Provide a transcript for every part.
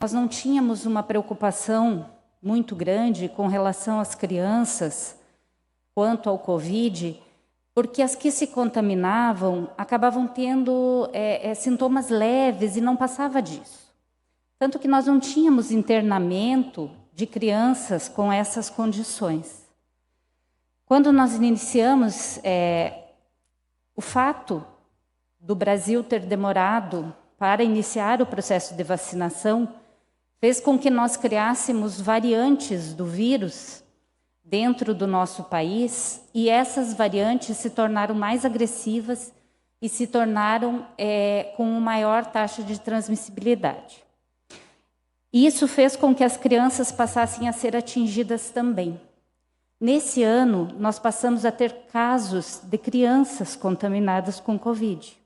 nós não tínhamos uma preocupação muito grande com relação às crianças quanto ao Covid, porque as que se contaminavam acabavam tendo sintomas leves e não passava disso. Tanto que nós não tínhamos internamento de crianças com essas condições. Quando nós iniciamos, o fato do Brasil ter demorado para iniciar o processo de vacinação fez com que nós criássemos variantes do vírus dentro do nosso país, e essas variantes se tornaram mais agressivas e se tornaram com uma maior taxa de transmissibilidade. Isso fez com que as crianças passassem a ser atingidas também. Nesse ano, nós passamos a ter casos de crianças contaminadas com Covid.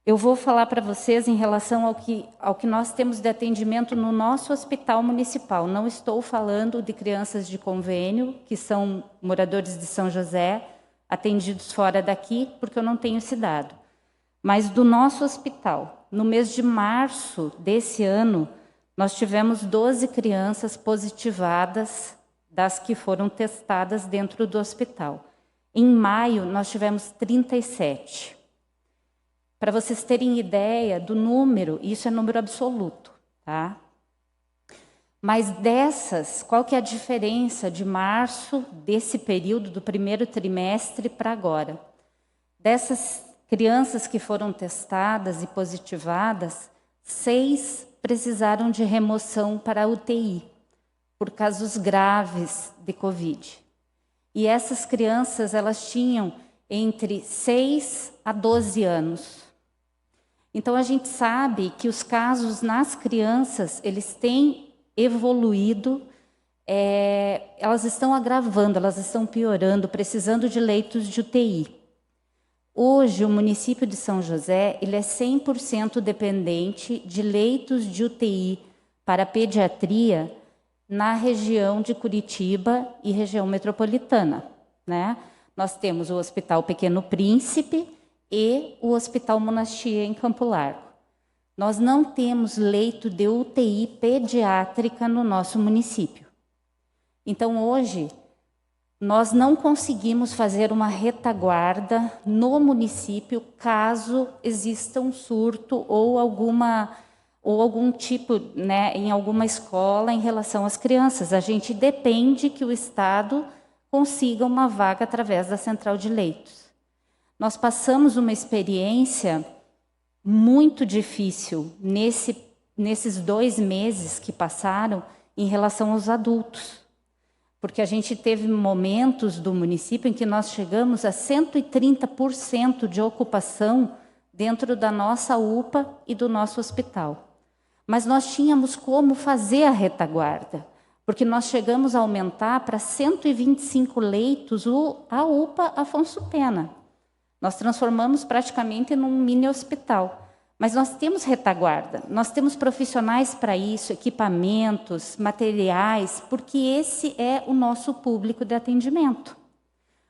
Eu vou falar para vocês em relação ao que nós temos de atendimento no nosso hospital municipal. Não estou falando de crianças de convênio, que são moradores de São José, atendidos fora daqui, porque eu não tenho esse dado. Mas do nosso hospital, no mês de março desse ano, nós tivemos 12 crianças positivadas das que foram testadas dentro do hospital. Em maio, nós tivemos 37. Para vocês terem ideia do número, isso é número absoluto, tá? Mas dessas, qual que é a diferença de março, desse período, do primeiro trimestre para agora? Dessas crianças que foram testadas e positivadas, 6 precisaram de remoção para a UTI, por casos graves de Covid. E essas crianças, elas tinham entre 6 a 12 anos. Então, a gente sabe que os casos nas crianças, eles têm evoluído, elas estão agravando, elas estão piorando, precisando de leitos de UTI. Hoje, o município de São José, ele é 100% dependente de leitos de UTI para pediatria na região de Curitiba e região metropolitana, né? Nós temos o Hospital Pequeno Príncipe e o Hospital Monastir em Campo Largo. Nós não temos leito de UTI pediátrica no nosso município. Então, hoje, nós não conseguimos fazer uma retaguarda no município caso exista um surto ou algum tipo, né, em alguma escola em relação às crianças. A gente depende que o Estado consiga uma vaga através da central de leitos. Nós passamos uma experiência muito difícil nesses 2 meses que passaram em relação aos adultos. Porque a gente teve momentos do município em que nós chegamos a 130% de ocupação dentro da nossa UPA e do nosso hospital. Mas nós tínhamos como fazer a retaguarda, porque nós chegamos a aumentar para 125 leitos a UPA Afonso Pena. Nós transformamos praticamente num mini hospital. Mas nós temos retaguarda, nós temos profissionais para isso, equipamentos, materiais, porque esse é o nosso público de atendimento.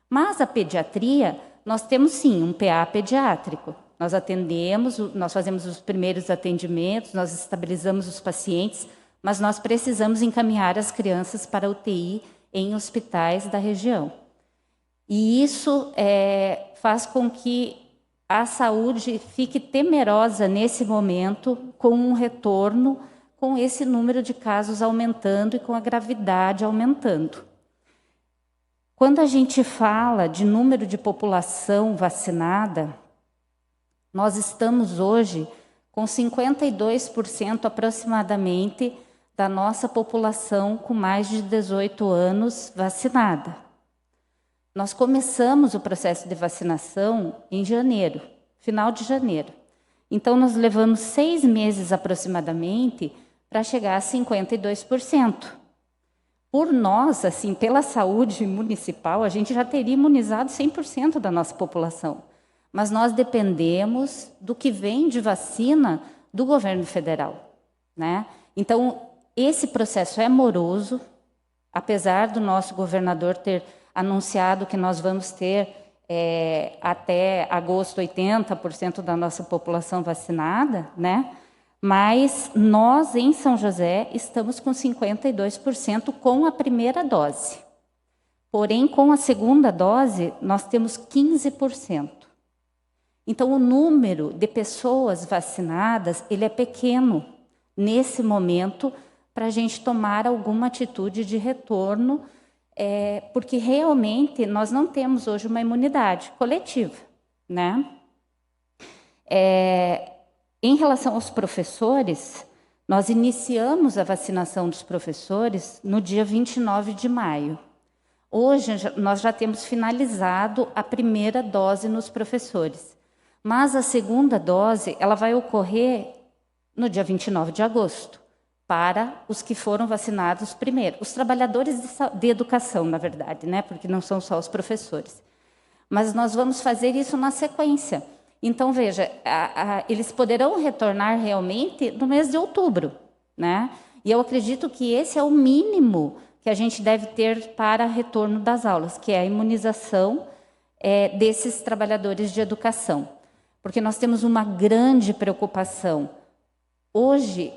Mas a pediatria, nós temos sim um PA pediátrico. Nós atendemos, nós fazemos os primeiros atendimentos, nós estabilizamos os pacientes, mas nós precisamos encaminhar as crianças para a UTI em hospitais da região. E isso faz com que a saúde fique temerosa nesse momento, com um retorno, com esse número de casos aumentando e com a gravidade aumentando. Quando a gente fala de número de população vacinada, nós estamos hoje com 52% aproximadamente da nossa população com mais de 18 anos vacinada. Nós começamos o processo de vacinação em janeiro, final de janeiro. Então, nós levamos 6 meses aproximadamente para chegar a 52%. Por nós, assim, pela saúde municipal, a gente já teria imunizado 100% da nossa população. Mas nós dependemos do que vem de vacina do governo federal, né? Então, esse processo é moroso, apesar do nosso governador ter anunciado que nós vamos ter até agosto 80% da nossa população vacinada, né? Mas nós, em São José, estamos com 52% com a primeira dose. Porém, com a segunda dose, nós temos 15%. Então, o número de pessoas vacinadas, ele é pequeno nesse momento para a gente tomar alguma atitude de retorno, porque realmente nós não temos hoje uma imunidade coletiva, né? Em relação aos professores, nós iniciamos a vacinação dos professores no dia 29 de maio. Hoje, nós já temos finalizado a primeira dose nos professores. Mas a segunda dose, ela vai ocorrer no dia 29 de agosto, para os que foram vacinados primeiro. Os trabalhadores de educação, na verdade, né? Porque não são só os professores. Mas nós vamos fazer isso na sequência. Então, veja, eles poderão retornar realmente no mês de outubro, né? E eu acredito que esse é o mínimo que a gente deve ter para retorno das aulas, que é a imunização desses trabalhadores de educação. Porque nós temos uma grande preocupação. Hoje,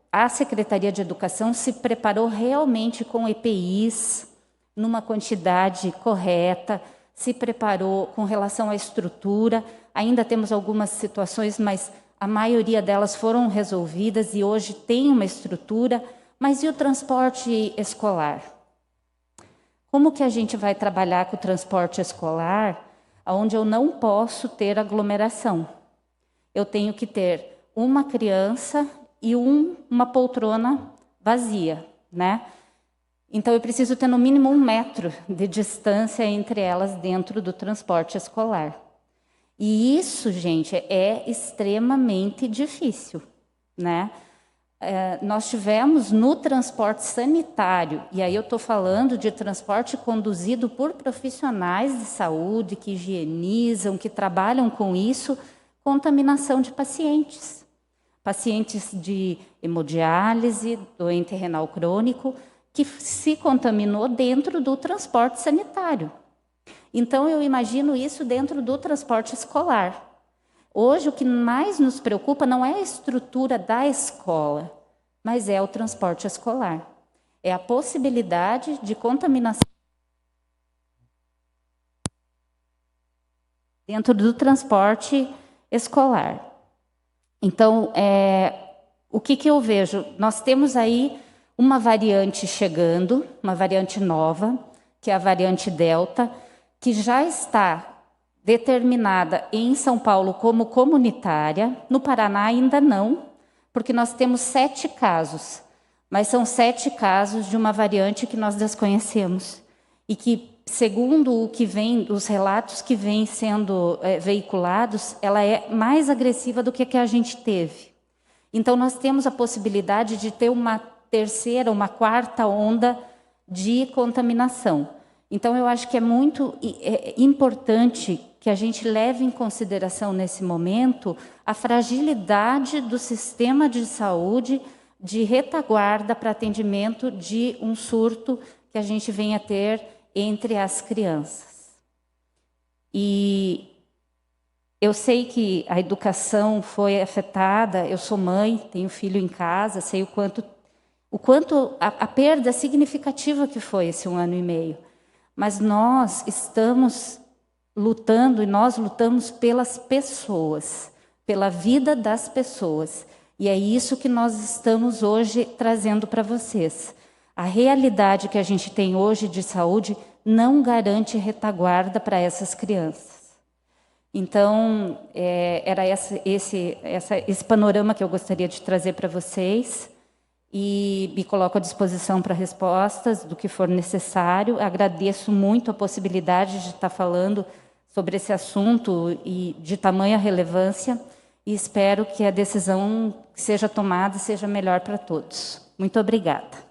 a Secretaria de Educação se preparou realmente com EPIs, numa quantidade correta, se preparou com relação à estrutura. Ainda temos algumas situações, mas a maioria delas foram resolvidas e hoje tem uma estrutura. Mas e o transporte escolar? Como que a gente vai trabalhar com o transporte escolar, onde eu não posso ter aglomeração? Eu tenho que ter uma criança e uma poltrona vazia, né? Então, eu preciso ter no mínimo 1 metro de distância entre elas dentro do transporte escolar. E isso, gente, é extremamente difícil, né? Nós tivemos no transporte sanitário, e aí eu estou falando de transporte conduzido por profissionais de saúde, que higienizam, que trabalham com isso, contaminação de pacientes. Pacientes de hemodiálise, doente renal crônico, que se contaminou dentro do transporte sanitário. Então, eu imagino isso dentro do transporte escolar. Hoje, o que mais nos preocupa não é a estrutura da escola, mas é o transporte escolar. É a possibilidade de contaminação dentro do transporte escolar. Então, o que eu vejo? Nós temos aí uma variante chegando, uma variante nova, que é a variante Delta, que já está determinada em São Paulo como comunitária. No Paraná ainda não, porque nós temos 7 casos, mas são 7 casos de uma variante que nós desconhecemos e que, segundo o que vem, os relatos que vêm sendo veiculados, ela é mais agressiva do que a que gente teve. Então, nós temos a possibilidade de ter uma terceira, uma quarta onda de contaminação. Então, eu acho que é muito importante que a gente leve em consideração, nesse momento, a fragilidade do sistema de saúde de retaguarda para atendimento de um surto que a gente venha a ter entre as crianças. E eu sei que a educação foi afetada, eu sou mãe, tenho filho em casa, sei o quanto a perda significativa que foi esse 1 ano e meio. Mas nós estamos lutando e nós lutamos pelas pessoas, pela vida das pessoas. E é isso que nós estamos hoje trazendo para vocês. A realidade que a gente tem hoje de saúde não garante retaguarda para essas crianças. Então, era esse panorama que eu gostaria de trazer para vocês. E me coloco à disposição para respostas do que for necessário. Agradeço muito a possibilidade de estar falando sobre esse assunto e de tamanha relevância, e espero que a decisão que seja tomada seja melhor para todos. Muito obrigada.